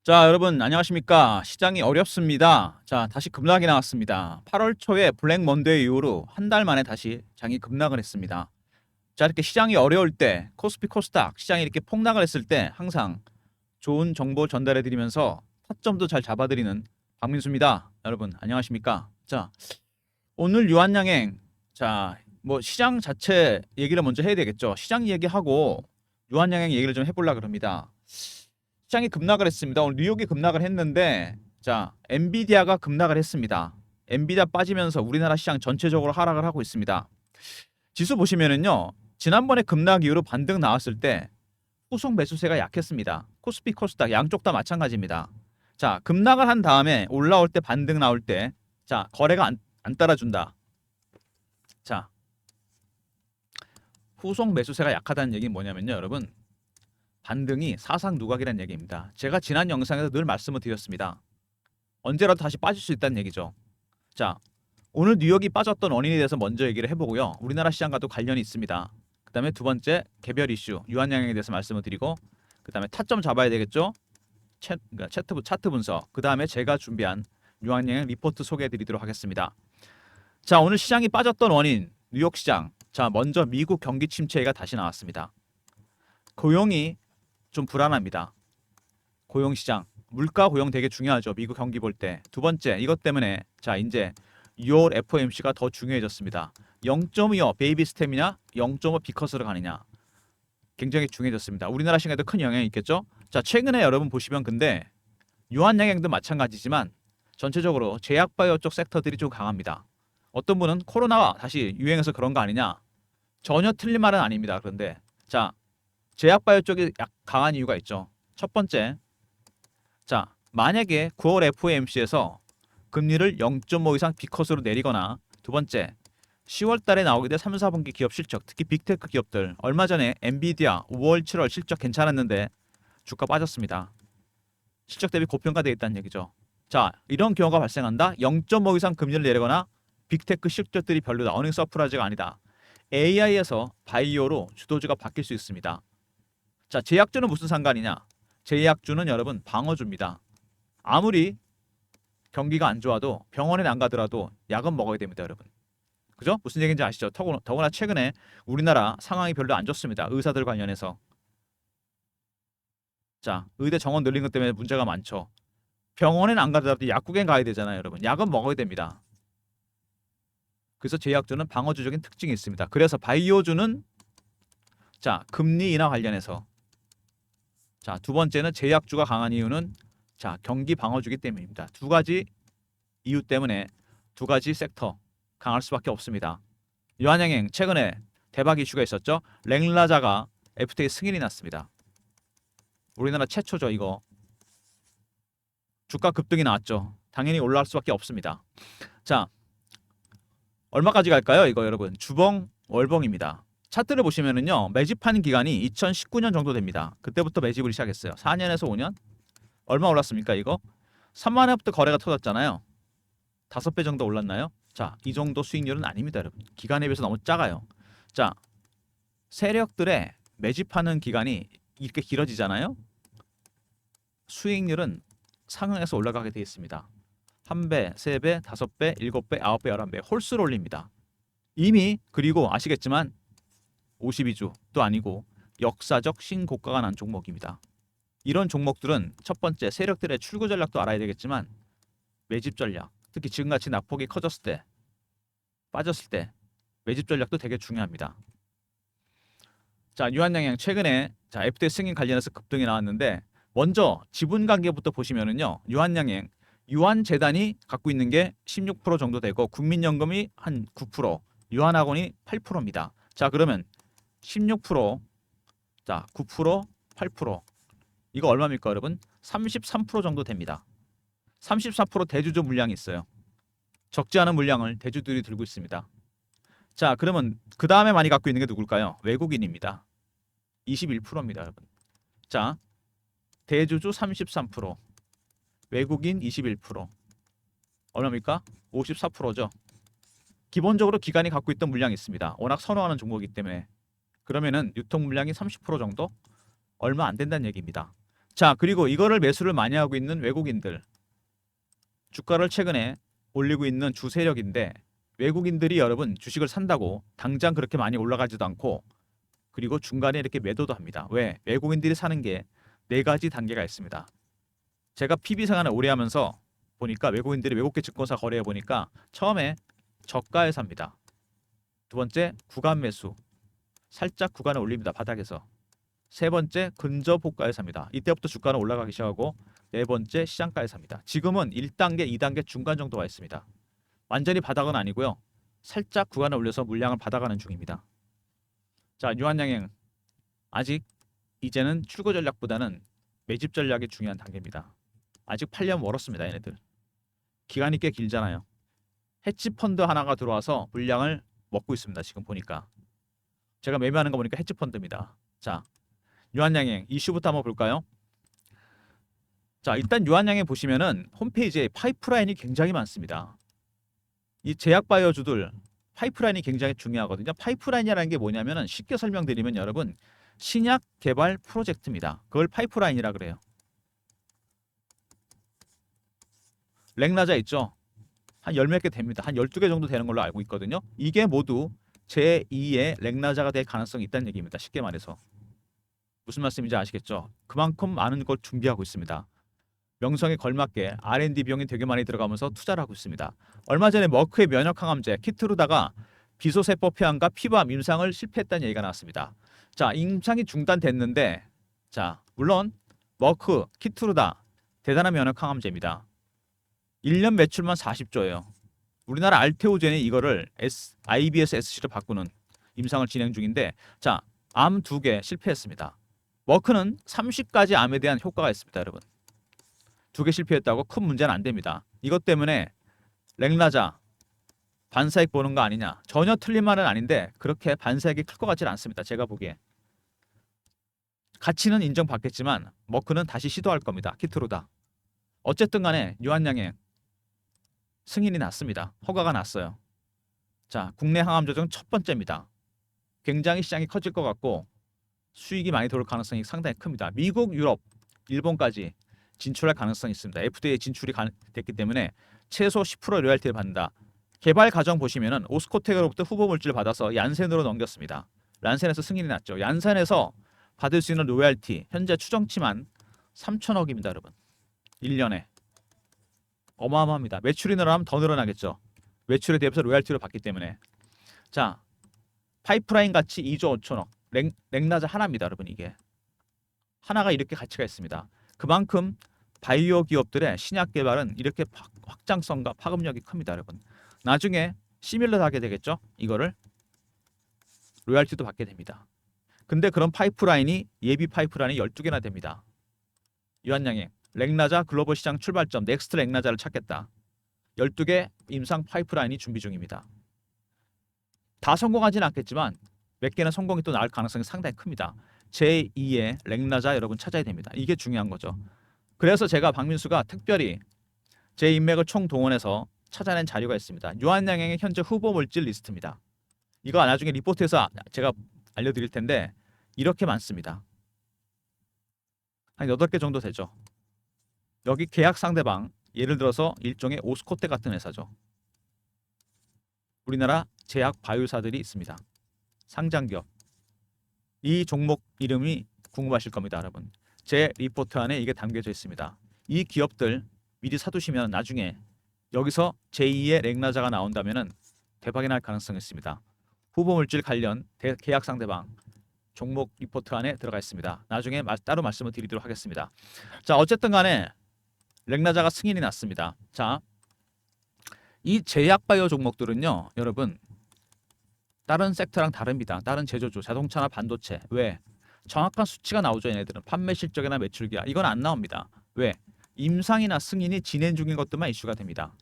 자, 여러분 안녕하십니까? 시장이 어렵습니다. 자, 다시 급락이 나왔습니다. 8월 초에 블랙 먼데이 이후로 한 달 만에 다시 장이 급락을 했습니다. 자, 이렇게 시장이 어려울 때 코스피 코스닥 시장이 이렇게 폭락을 했을 때 항상 좋은 정보 전달해 드리면서 타점도 잘 잡아 드리는 박민수입니다. 여러분 안녕하십니까? 자, 오늘 유한양행, 자, 뭐 시장 자체 얘기를 먼저 해야 되겠죠. 시장 얘기하고 유한양행 얘기를 좀 해보려고 합니다. 시장이 급락을 했습니다. 오늘 뉴욕이 급락을 했는데, 자, 엔비디아가 급락을 했습니다. 엔비디아 빠지면서 우리나라 시장 전체적으로 하락을 하고 있습니다. 지수 보시면은요, 지난번에 급락 이후로 반등 나왔을 때 후속 매수세가 약했습니다. 코스피 코스닥 양쪽 다 마찬가지입니다. 자, 급락을 한 다음에 올라올 때 반등 나올 때, 자, 거래가 안 따라준다. 자, 후속 매수세가 약하다는 얘기는 뭐냐면요, 여러분. 반등이 사상 누각이라는 얘기입니다. 제가 지난 영상에서 늘 말씀을 드렸습니다. 언제라도 다시 빠질 수 있다는 얘기죠. 자, 오늘 뉴욕이 빠졌던 원인에 대해서 먼저 얘기를 해보고요. 우리나라 시장과도 관련이 있습니다. 그 다음에 두 번째 개별 이슈 유한양행에 대해서 말씀을 드리고, 그 다음에 타점 잡아야 되겠죠. 그러니까 차트 분석. 그 다음에 제가 준비한 유한양행 리포트 소개해드리도록 하겠습니다. 자, 오늘 시장이 빠졌던 원인 뉴욕 시장. 자, 먼저 미국 경기 침체가 다시 나왔습니다. 고용이 좀 불안합니다. 고용 시장, 물가 고용 되게 중요하죠. 미국 경기 볼 때. 두 번째, 이것 때문에 자, 이제 6월 FOMC가 더 중요해졌습니다. 0.25 베이비 스텝이냐, 0.5 비커스로 가느냐. 굉장히 중요해졌습니다. 우리나라 시장에도 큰 영향이 있겠죠? 자, 최근에 여러분 보시면 근데 유한양행도 마찬가지지만 전체적으로 제약바이오 쪽 섹터들이 좀 강합니다. 어떤 분은 코로나가 다시 유행해서 그런 거 아니냐? 전혀 틀린 말은 아닙니다. 그런데 자, 제약바이오 쪽이 강한 이유가 있죠. 첫 번째, 자, 만약에 9월 FOMC에서 금리를 0.5 이상 비컷으로 내리거나, 두 번째, 10월 달에 나오게 될 3, 4분기 기업 실적, 특히 빅테크 기업들, 얼마 전에 엔비디아 5월, 7월 실적 괜찮았는데 주가 빠졌습니다. 실적 대비 고평가되어 있다는 얘기죠. 자, 이런 경우가 발생한다. 0.5 이상 금리를 내리거나 빅테크 실적들이 별로다. 어닝 서프라이즈가 아니다. AI에서 바이오로 주도주가 바뀔 수 있습니다. 자, 제약주는 무슨 상관이냐? 제약주는 여러분 방어주입니다. 아무리 경기가 안 좋아도 병원에 안 가더라도 약은 먹어야 됩니다, 여러분. 그죠? 무슨 얘기인지 아시죠? 더구나 최근에 우리나라 상황이 별로 안 좋습니다. 의사들 관련해서. 자, 의대 정원 늘린 것 때문에 문제가 많죠. 병원엔 안 가더라도 약국엔 가야 되잖아요, 여러분. 약은 먹어야 됩니다. 그래서 제약주는 방어주적인 특징이 있습니다. 그래서 바이오주는 자, 금리 인하 관련해서, 자, 두 번째는 제약주가 강한 이유는 자, 경기 방어주기 때문입니다. 두 가지 이유 때문에 두 가지 섹터 강할 수밖에 없습니다. 유한양행 최근에 대박 이슈가 있었죠. 랭라자가 FTA 승인이 났습니다. 우리나라 최초죠, 이거. 주가 급등이 나왔죠. 당연히 올라갈 수밖에 없습니다. 자, 얼마까지 갈까요? 이거 여러분 주봉 월봉입니다. 차트를 보시면은요, 매집하는 기간이 2019년 정도 됩니다. 그때부터 매집을 시작했어요. 4년에서 5년? 얼마 올랐습니까, 이거? 3만 원부터 거래가 터졌잖아요. 5배 정도 올랐나요? 자, 이 정도 수익률은 아닙니다, 여러분. 기간에 비해서 너무 작아요. 자, 세력들의 매집하는 기간이 이렇게 길어지잖아요. 수익률은 상향해서 올라가게 되어 있습니다. 1배, 3배, 5배, 7배, 9배, 11배 홀수로 올립니다. 이미 그리고 아시겠지만 52주도 아니고 역사적 신고가가 난 종목입니다. 이런 종목들은 첫 번째 세력들의 출구 전략도 알아야 되겠지만 매집 전략, 특히 지금같이 낙폭이 커졌을 때, 빠졌을 때 매집 전략도 되게 중요합니다. 자, 유한양행 최근에 자, FTA 승인 관련해서 급등이 나왔는데, 먼저 지분 관계부터 보시면은요, 유한양행 유한재단이 갖고 있는 게 16% 정도 되고 국민연금이 한 9%, 유한학원이 8%입니다. 자, 그러면 16%, 자, 9%, 8%. 이거 얼마입니까, 여러분? 33% 정도 됩니다. 34% 대주주 물량이 있어요. 적지 않은 물량을 대주들이 들고 있습니다. 자, 그러면 그 다음에 많이 갖고 있는 게 누굴까요? 외국인입니다. 21%입니다, 여러분. 자, 대주주 33%, 외국인 21%. 얼마입니까? 54%죠. 기본적으로 기관이 갖고 있던 물량이 있습니다. 워낙 선호하는 종목이기 때문에. 그러면은 유통 물량이 30% 정도? 얼마 안 된다는 얘기입니다. 자, 그리고 이거를 매수를 많이 하고 있는 외국인들, 주가를 최근에 올리고 있는 주 세력인데 외국인들이 여러분 주식을 산다고 당장 그렇게 많이 올라가지도 않고 그리고 중간에 이렇게 매도도 합니다. 왜? 외국인들이 사는 게 네 가지 단계가 있습니다. 제가 PB 생활을 오래 하면서 보니까 외국인들이 외국계 증권사 거래해 보니까 처음에 저가에 삽니다. 두 번째 구간 매수, 살짝 구간을 올립니다. 바닥에서. 세 번째 근접 호가에 삽니다. 이때부터 주가는 올라가기 시작하고 네 번째 시장가에 삽니다. 지금은 1단계, 2단계 중간 정도가 있습니다. 완전히 바닥은 아니고요. 살짝 구간을 올려서 물량을 받아가는 중입니다. 자, 유한양행 아직 이제는 출구 전략보다는 매집 전략이 중요한 단계입니다. 아직 팔려면 멀었습니다. 얘네들. 기간이 꽤 길잖아요. 해치 펀드 하나가 들어와서 물량을 먹고 있습니다. 지금 보니까. 제가 매매하는 거 보니까 해치 펀드입니다. 자, 유한양행 이슈부터 한번 볼까요? 자, 일단 유한양행 보시면은 홈페이지에 파이프라인이 굉장히 많습니다. 이 제약 바이오주들 파이프라인이 굉장히 중요하거든요. 파이프라인이라는 게 뭐냐면은 쉽게 설명드리면 여러분 신약 개발 프로젝트입니다. 그걸 파이프라인이라 그래요. 렉나자 있죠? 한 열 몇 개 됩니다. 한 12개 정도 되는 걸로 알고 있거든요. 이게 모두 제2의 렉나자가 될 가능성이 있다는 얘기입니다. 쉽게 말해서. 무슨 말씀인지 아시겠죠? 그만큼 많은 걸 준비하고 있습니다. 명성에 걸맞게 R&D 비용이 되게 많이 들어가면서 투자를 하고 있습니다. 얼마 전에 머크의 면역항암제 키트루다가 비소세포 폐암과 피부암 임상을 실패했다는 얘기가 나왔습니다. 자, 임상이 중단됐는데 자, 물론 머크, 키트루다 대단한 면역항암제입니다. 1년 매출만 40조예요. 우리나라 알테오젠이 이거를 IBS SC로 바꾸는 임상을 진행 중인데 자, 암 2개 실패했습니다. 머크는 30가지 암에 대한 효과가 있습니다, 여러분. 2개 실패했다고 큰 문제는 안 됩니다. 이것 때문에 렉나자 반사익 보는 거 아니냐? 전혀 틀린 말은 아닌데 그렇게 반사익이 클 것 같지는 않습니다. 제가 보기에. 가치는 인정받겠지만 머크는 다시 시도할 겁니다. 키트로다. 어쨌든 간에 유한양행 승인이 났습니다. 허가가 났어요. 자, 국내 항암 조정 첫 번째입니다. 굉장히 시장이 커질 것 같고 수익이 많이 들어올 가능성이 상당히 큽니다. 미국, 유럽, 일본까지 진출할 가능성이 있습니다. FDA 진출이 됐기 때문에 최소 10% 로열티를 받는다. 개발 과정 보시면은 오스코텍으로부터 후보 물질을 받아서 얀센으로 넘겼습니다. 얀센에서 승인이 났죠. 얀센에서 받을 수 있는 로열티 현재 추정치만 3천억입니다, 여러분. 1년에. 어마어마합니다. 매출이 늘어나면 더 늘어나겠죠. 매출에 대비해서 로열티를 받기 때문에. 자, 파이프라인 가치 2조 5천억. 렉나자 하나입니다, 여러분. 이게. 하나가 이렇게 가치가 있습니다. 그만큼 바이오 기업들의 신약 개발은 이렇게 확장성과 파급력이 큽니다, 여러분. 나중에 시밀러도 하게 되겠죠. 이거를 로열티도 받게 됩니다. 근데 그런 파이프라인이 예비 파이프라인이 12개나 됩니다. 유한양행 렉나자 글로벌 시장 출발점 넥스트 렉나자를 찾겠다. 12개 임상 파이프라인이 준비 중입니다. 다 성공하지는 않겠지만 몇 개는 성공이 또 나올 가능성이 상당히 큽니다. 제2의 렉나자 여러분 찾아야 됩니다. 이게 중요한 거죠. 그래서 제가 박민수가 특별히 제 인맥을 총동원해서 찾아낸 자료가 있습니다. 유한양행의 현재 후보 물질 리스트입니다. 이거 나중에 리포트에서 제가 알려드릴 텐데 이렇게 많습니다. 한 8개 정도 되죠. 여기 계약 상대방 예를 들어서 일종의 오스코텍 같은 회사죠. 우리나라 제약 바이오사들이 있습니다. 상장기업. 이 종목 이름이 궁금하실 겁니다, 여러분. 제 리포트 안에 이게 담겨져 있습니다. 이 기업들 미리 사두시면 나중에 여기서 제2의 렉나자가 나온다면은 대박이 날 가능성이 있습니다. 후보 물질 관련 계약 상대방 종목 리포트 안에 들어가 있습니다. 나중에 따로 말씀을 드리도록 하겠습니다. 자, 어쨌든 간에 렉나자가 승인이 났습니다. 자, 이 제약 바이오 종목들은요, 여러분 다른 섹터랑 다릅니다. 다른 제조주, 자동차나 반도체. 왜? 정확한 수치가 나오죠. 얘네들은 판매 실적이나 매출 기하 이건 안 나옵니다. 왜? 임상이나 승인이 진행 중인 것들만 이슈가 됩니다.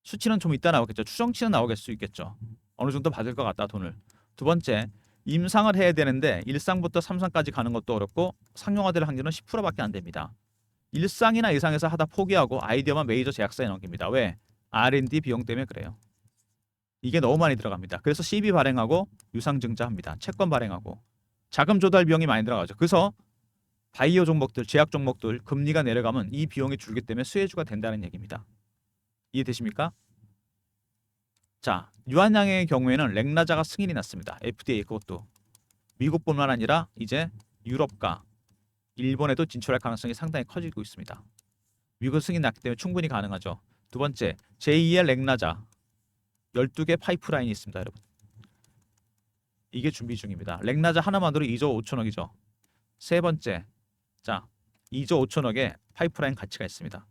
수치는 좀 이따 나오겠죠. 추정치는 나오겠 수 있겠죠. 어느 정도 받을 것 같다 돈을. 두 번째, 임상을 해야 되는데 1상부터 3상까지 가는 것도 어렵고 상용화될 확률은 10%밖에 안 됩니다. 1상이나 이상에서 하다 포기하고 아이디어만 메이저 제약사에 넘깁니다. 왜? R&D 비용 때문에 그래요. 이게 너무 많이 들어갑니다. 그래서 CB 발행하고 유상증자합니다. 채권 발행하고 자금 조달 비용이 많이 들어가죠. 그래서 바이오 종목들, 제약 종목들 금리가 내려가면 이 비용이 줄기 때문에 수혜주가 된다는 얘기입니다. 이해되십니까? 자, 유한양의 경우에는 렉나자가 승인이 났습니다. FDA 그것도 미국뿐만 아니라 이제 유럽과 일본에도 진출할 가능성이 상당히 커지고 있습니다. 미국 승인 났기 때문에 충분히 가능하죠. 두 번째, 제2의 렉나자 12개 파이프라인이 있습니다, 여러분. 이게 준비 중입니다. 렉나자 하나만으로 2조 5천억이죠. 세 번째, 자, 2조 5천억의 파이프라인 가치가 있습니다.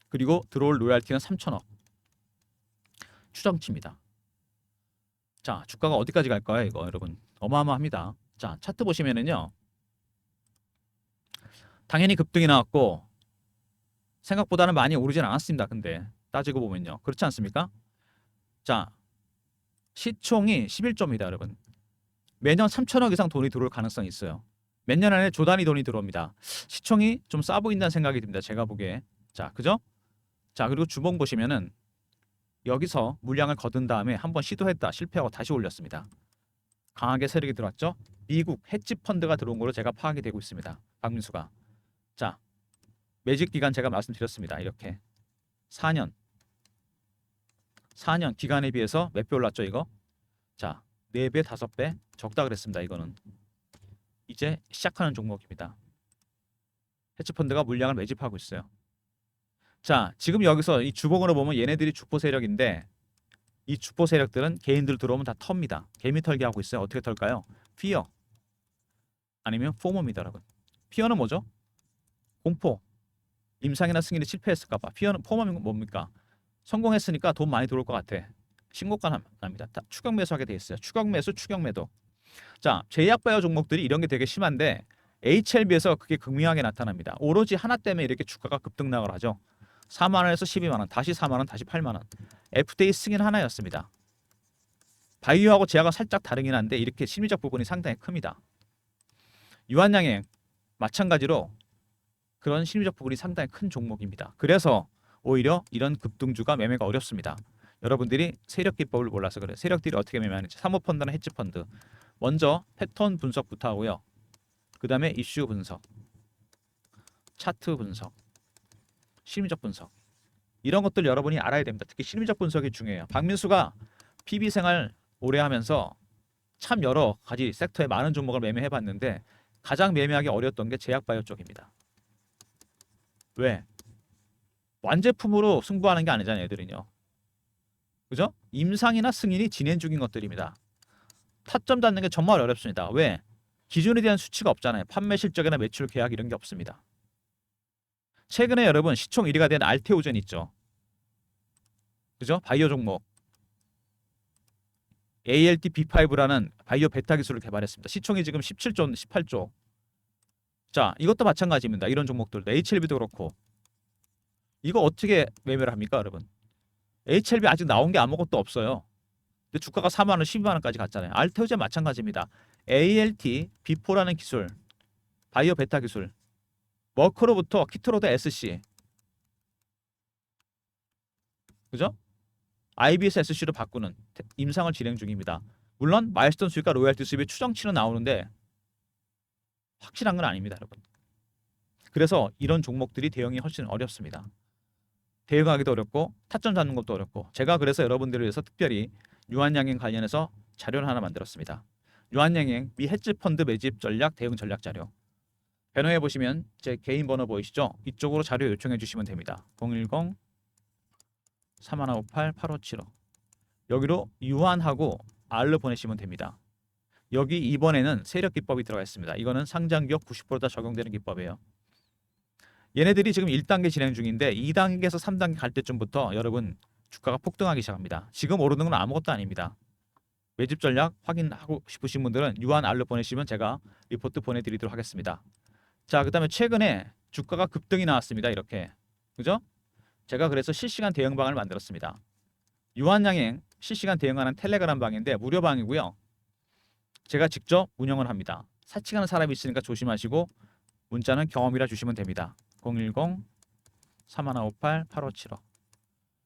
그리고 들어올 로얄티는 3천억. 추정치입니다. 자, 주가가 어디까지 갈까요, 이거 여러분? 어마어마합니다. 자, 차트 보시면은요. 당연히 급등이 나왔고 생각보다는 많이 오르진 않았습니다. 근데 따지고 보면요. 그렇지 않습니까? 자, 시총이 11조입니다, 여러분. 매년 3천억 이상 돈이 들어올 가능성이 있어요. 몇 년 안에 조 단위 돈이 들어옵니다. 시총이 좀 싸 보인다는 생각이 듭니다. 제가 보기에. 자, 그죠? 자, 그리고 주봉 보시면은 여기서 물량을 거둔 다음에 한번 시도했다 실패하고 다시 올렸습니다. 강하게 세력이 들어왔죠. 미국 헤지 펀드가 들어온 걸로 제가 파악이 되고 있습니다. 박민수가. 자, 매직 기간 제가 말씀드렸습니다. 이렇게 4년 기간에 비해서 몇 배 올랐죠, 이거? 자, 4배, 5배 적다 그랬습니다. 이거는 이제 시작하는 종목입니다. 헤지 펀드가 물량을 매집하고 있어요. 자, 지금 여기서 이 주봉으로 보면 얘네들이 주포 세력인데 이 주포 세력들은 개인들 들어오면 다 텁니다. 개미 털기 하고 있어요. 어떻게 털까요? 피어 아니면 포모입니다, 여러분. 피어는 뭐죠? 공포. 임상이나 승인이 실패했을까 봐. 피어는 포모는 뭡니까? 성공했으니까 돈 많이 들어올 것 같아. 신고가 납니다. 다 추격 매수하게 돼 있어요. 추격 매수, 추격 매도. 자, 제약바이오 종목들이 이런 게 되게 심한데 HLB에서 그게 극명하게 나타납니다. 오로지 하나 때문에 이렇게 주가가 급등락을 하죠. 4만 원에서 12만 원, 다시 4만 원, 다시 8만 원. FDA 승인 하나였습니다. 바이오하고 제약은 살짝 다르긴 한데 이렇게 심리적 부분이 상당히 큽니다. 유한양행 마찬가지로 그런 심리적 부분이 상당히 큰 종목입니다. 그래서 오히려 이런 급등주가 매매가 어렵습니다. 여러분들이 세력 기법을 몰라서 그래요. 세력들이 어떻게 매매하는지. 사모펀드나 헤지펀드. 먼저 패턴 분석부터 하고요. 그 다음에 이슈 분석, 차트 분석, 심리적 분석. 이런 것들 여러분이 알아야 됩니다. 특히 심리적 분석이 중요해요. 박민수가 PB 생활 오래 하면서 참 여러 가지 섹터에 많은 종목을 매매해봤는데 가장 매매하기 어려웠던 게 제약바이오 쪽입니다. 왜? 완제품으로 승부하는 게 아니잖아요, 애들은요. 그죠? 임상이나 승인이 진행 중인 것들입니다. 타점 잡는 게 정말 어렵습니다. 왜? 기준에 대한 수치가 없잖아요. 판매 실적이나 매출 계약 이런 게 없습니다. 최근에 여러분 시총 1위가 된 알테오젠 있죠. 그죠? 바이오 종목. ALT B5라는 바이오 베타 기술을 개발했습니다. 시총이 지금 17조, 18조. 자, 이것도 마찬가지입니다. 이런 종목들도 HLB도 그렇고. 이거 어떻게 매매를 합니까, 여러분? HLB 아직 나온 게 아무것도 없어요. 근데 주가가 4만 원, 12만 원까지 갔잖아요. 알테오젠 마찬가지입니다. ALT B4라는 기술, 바이오 베타 기술. 머크로부터 키트로드 SC. 그죠? IBS SC로 바꾸는 임상을 진행 중입니다. 물론 마일스톤 수익과 로열티 수입의 추정치는 나오는데 확실한 건 아닙니다, 여러분. 그래서 이런 종목들이 대응이 훨씬 어렵습니다. 대응하기도 어렵고 타점 잡는 것도 어렵고 제가 그래서 여러분들을 위해서 특별히 유한양행 관련해서 자료를 하나 만들었습니다. 유한양행 미 헤지 펀드 매집 전략 대응 전략 자료. 배너에 보시면 제 개인 번호 보이시죠? 이쪽으로 자료 요청해 주시면 됩니다. 010-3158-8575 여기로 유한하고 R로 보내시면 됩니다. 여기 이번에는 세력 기법이 들어가 있습니다. 이거는 상장 기업 90%다 적용되는 기법이에요. 얘네들이 지금 1단계 진행 중인데 2단계에서 3단계 갈 때쯤부터 여러분 주가가 폭등하기 시작합니다. 지금 오르는 건 아무것도 아닙니다. 매집 전략 확인하고 싶으신 분들은 유한 R로 보내시면 제가 리포트 보내드리도록 하겠습니다. 자, 그 다음에 최근에 주가가 급등이 나왔습니다. 이렇게. 그죠? 제가 그래서 실시간 대응방을 만들었습니다. 유한양행 실시간 대응하는 텔레그램 방인데 무료 방이고요. 제가 직접 운영을 합니다. 사칭하는 사람이 있으니까 조심하시고 문자는 경험이라 주시면 됩니다. 010-3158-8575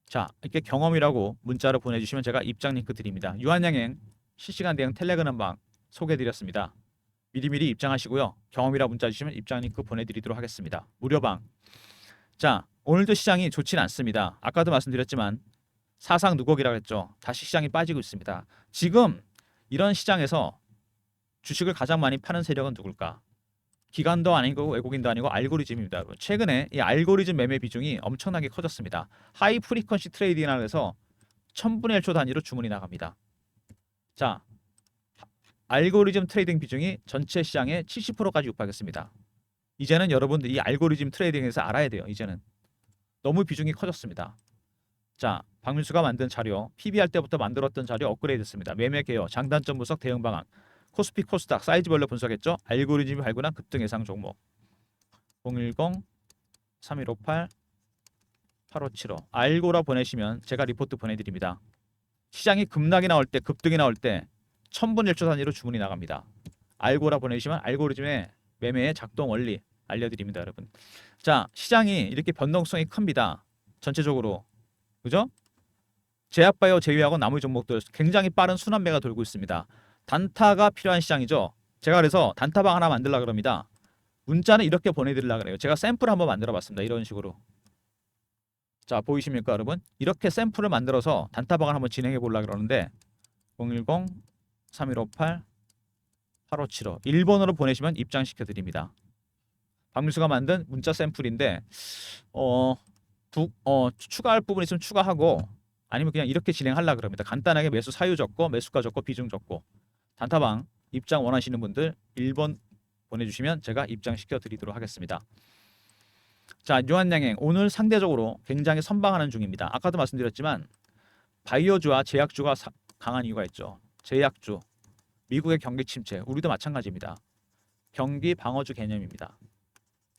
자, 이렇게 경험이라고 문자로 보내주시면 제가 입장 링크 드립니다. 유한양행 실시간 대응 텔레그램 방 소개해드렸습니다. 미리미리 입장하시고요. 경험이라 문자 주시면 입장 링크 보내드리도록 하겠습니다. 무료방. 자, 오늘도 시장이 좋지는 않습니다. 아까도 말씀드렸지만 사상 누곡이라고 했죠. 다시 시장이 빠지고 있습니다. 지금 이런 시장에서 주식을 가장 많이 파는 세력은 누굴까? 기관도 아니고 외국인도 아니고 알고리즘입니다. 여러분. 최근에 이 알고리즘 매매 비중이 엄청나게 커졌습니다. 하이 프리퀀시 트레이딩이라고 해서 1000분의 1초 단위로 주문이 나갑니다. 자, 알고리즘 트레이딩 비중이 전체 시장의 70%까지 육박했습니다. 이제는 여러분들 이 알고리즘 트레이딩에서 알아야 돼요. 이제는 너무 비중이 커졌습니다. 자, 박민수가 만든 자료, PBR 때부터 만들었던 자료 업그레이드했습니다. 매매 개요, 장단점 분석, 대응 방안, 코스피, 코스닥 사이즈별로 분석했죠. 알고리즘이 발굴한 급등 예상 종목 010-3158-8575 알고라 보내시면 제가 리포트 보내드립니다. 시장이 급락이 나올 때, 급등이 나올 때 1000분의 1초 단위로 주문이 나갑니다. 알고라 보내시면 알고리즘의 매매의 작동 원리 알려드립니다, 여러분. 자, 시장이 이렇게 변동성이 큽니다. 전체적으로, 그죠? 제약바이오 제외하고 나머지 종목들 굉장히 빠른 순환매가 돌고 있습니다. 단타가 필요한 시장이죠. 제가 그래서 단타방 하나 만들려고 그럽니다. 문자는 이렇게 보내드리려고 그래요. 제가 샘플 한번 만들어봤습니다. 이런 식으로. 자, 보이십니까, 여러분? 이렇게 샘플을 만들어서 단타방을 한번 진행해 보려고 그러는데 010-3158-8575 1번으로 보내시면 입장시켜 드립니다. 박민수가 만든 문자 샘플인데 추가할 부분 있으면 추가하고 아니면 그냥 이렇게 진행하려고 그럽니다. 간단하게 매수 사유 적고 매수가 적고 비중 적고 단타방 입장 원하시는 분들 1번 보내주시면 제가 입장시켜 드리도록 하겠습니다. 자, 유한양행 오늘 상대적으로 굉장히 선방하는 중입니다. 아까도 말씀드렸지만 바이오주와 제약주가 강한 이유가 있죠. 제약주, 미국의 경기 침체, 우리도 마찬가지입니다. 경기 방어주 개념입니다.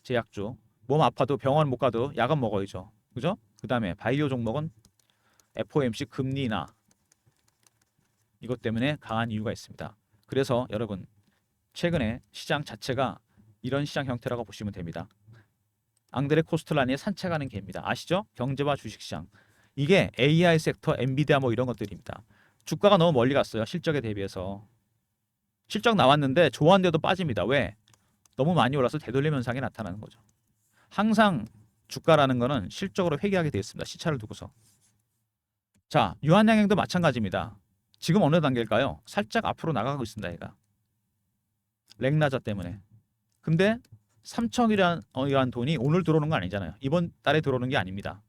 제약주, 몸 아파도 병원 못 가도 약은 먹어야죠. 그죠? 그 다음에 바이오 종목은 FOMC 금리 인하 이것 때문에 강한 이유가 있습니다. 그래서 여러분 최근에 시장 자체가 이런 시장 형태라고 보시면 됩니다. 앙드레 코스텔라니의 산책하는 개입니다. 아시죠? 경제와 주식시장. 이게 AI 섹터, 엔비디아 뭐 이런 것들입니다. 주가가 너무 멀리 갔어요. 실적에 대비해서. 실적 나왔는데 좋았는데도 빠집니다. 왜? 너무 많이 올라서 되돌림 현상이 나타나는 거죠. 항상 주가라는 거는 실적으로 회귀하게 되어 있습니다. 시차를 두고서. 자, 유한양행도 마찬가지입니다. 지금 어느 단계일까요? 살짝 앞으로 나가고 있습니다. 얘가. 렉나자 때문에. 근데 3천이란 돈이 오늘 들어오는 거 아니잖아요. 이번 달에 들어오는 게 아닙니다.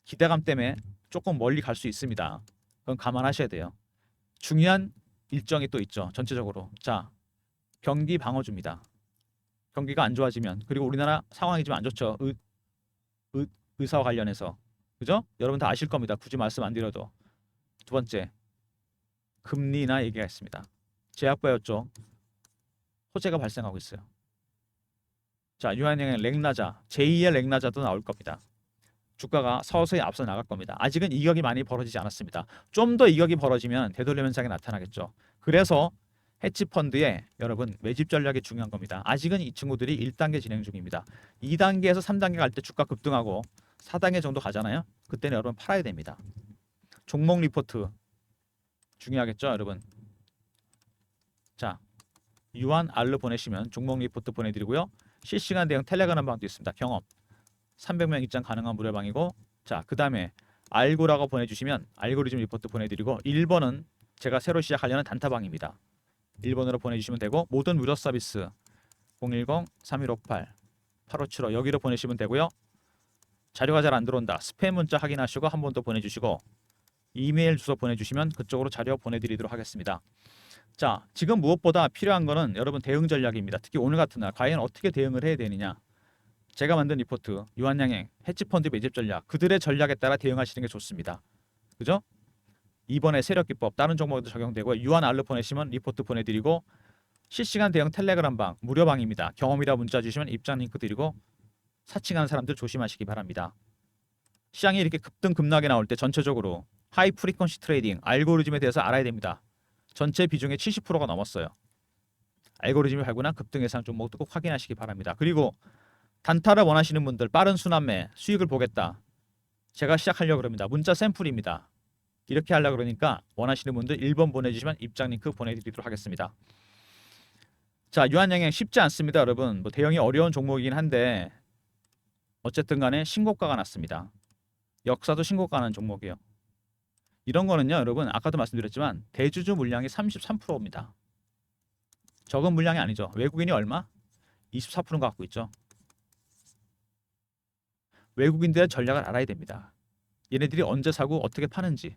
기대감 때문에 조금 멀리 갈 수 있습니다. 그건 감안하셔야 돼요. 중요한 일정이 또 있죠. 전체적으로. 자, 경기 방어주입니다. 경기가 안 좋아지면 그리고 우리나라 상황이 좀 안 좋죠. 의사와 관련해서. 그죠? 여러분 다 아실 겁니다. 굳이 말씀 안 드려도. 두 번째, 금리 인하 얘기가 있습니다. 제약바이오 쪽 호재가 발생하고 있어요. 자, 유한양행 렉나자, 제2의 렉나자도 나올 겁니다. 주가가 서서히 앞서 나갈 겁니다. 아직은 이격이 많이 벌어지지 않았습니다. 좀 더 이격이 벌어지면 되돌림 현상이 나타나겠죠. 그래서 해치펀드에 여러분 매집 전략이 중요한 겁니다. 아직은 이 친구들이 1단계 진행 중입니다. 2단계에서 3단계 갈 때 주가 급등하고 4단계 정도 가잖아요. 그때는 여러분 팔아야 됩니다. 종목 리포트 중요하겠죠, 여러분. 자, 유한 R로 보내시면 종목 리포트 보내드리고요. 실시간 대응 텔레그램 방도 있습니다. 경험 300명 입장 가능한 무료방이고, 자, 그 다음에 알고라고 보내주시면 알고리즘 리포트 보내드리고 1번은 제가 새로 시작하려는 단타방입니다. 1번으로 보내주시면 되고 모든 무료 서비스 010-3158-8575 여기로 보내시면 되고요. 자료가 잘 안 들어온다. 스팸 문자 확인하시고 한 번 더 보내주시고 이메일 주소 보내주시면 그쪽으로 자료 보내드리도록 하겠습니다. 자, 지금 무엇보다 필요한 거는 여러분 대응 전략입니다. 특히 오늘 같은 날 과연 어떻게 대응을 해야 되느냐. 제가 만든 리포트, 유한양행, 해치펀드 매집 전략, 그들의 전략에 따라 대응하시는 게 좋습니다. 그죠? 이번에 세력기법 다른 종목에도 적용되고 유한 R로 보내시면 리포트 보내드리고 실시간 대응 텔레그램방 무료방입니다. 경험이라 문자 주시면 입장 링크 드리고 사칭하는 사람들 조심하시기 바랍니다. 시장이 이렇게 급등 급락이 나올 때 전체적으로 하이 프리퀀시 트레이딩 알고리즘에 대해서 알아야 됩니다. 전체 비중의 70%가 넘었어요. 알고리즘이 발굴한 급등 예상 종목도 꼭 확인하시기 바랍니다. 그리고 단타를 원하시는 분들 빠른 순환매 수익을 보겠다. 제가 시작하려고 합니다. 문자 샘플입니다. 이렇게 하려고 그러니까 원하시는 분들 1번 보내주시면 입장 링크 보내드리도록 하겠습니다. 자, 유한양행 쉽지 않습니다, 여러분. 뭐 대형이 어려운 종목이긴 한데 어쨌든 간에 신고가가 났습니다. 역사도 신고가 나는 종목이에요. 이런 거는요, 여러분, 아까도 말씀드렸지만 대주주 물량이 33%입니다. 적은 물량이 아니죠. 외국인이 얼마? 24%가 갖고 있죠. 외국인들의 전략을 알아야 됩니다. 얘네들이 언제 사고 어떻게 파는지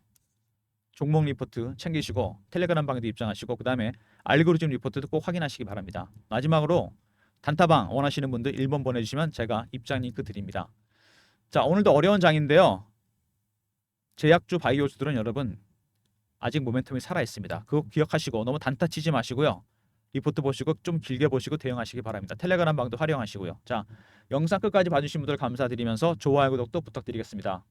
종목 리포트 챙기시고 텔레그램 방에도 입장하시고 그 다음에 알고리즘 리포트도 꼭 확인하시기 바랍니다. 마지막으로 단타방 원하시는 분들 1번 보내주시면 제가 입장 링크 드립니다. 자, 오늘도 어려운 장인데요. 제약주 바이오주들은 여러분 아직 모멘텀이 살아있습니다. 그거 기억하시고 너무 단타 치지 마시고요. 리포트 보시고 좀 길게 보시고 대응하시기 바랍니다. 텔레그램 방도 활용하시고요. 자, 영상 끝까지 봐주신 분들 감사드리면서 좋아요 구독도 부탁드리겠습니다.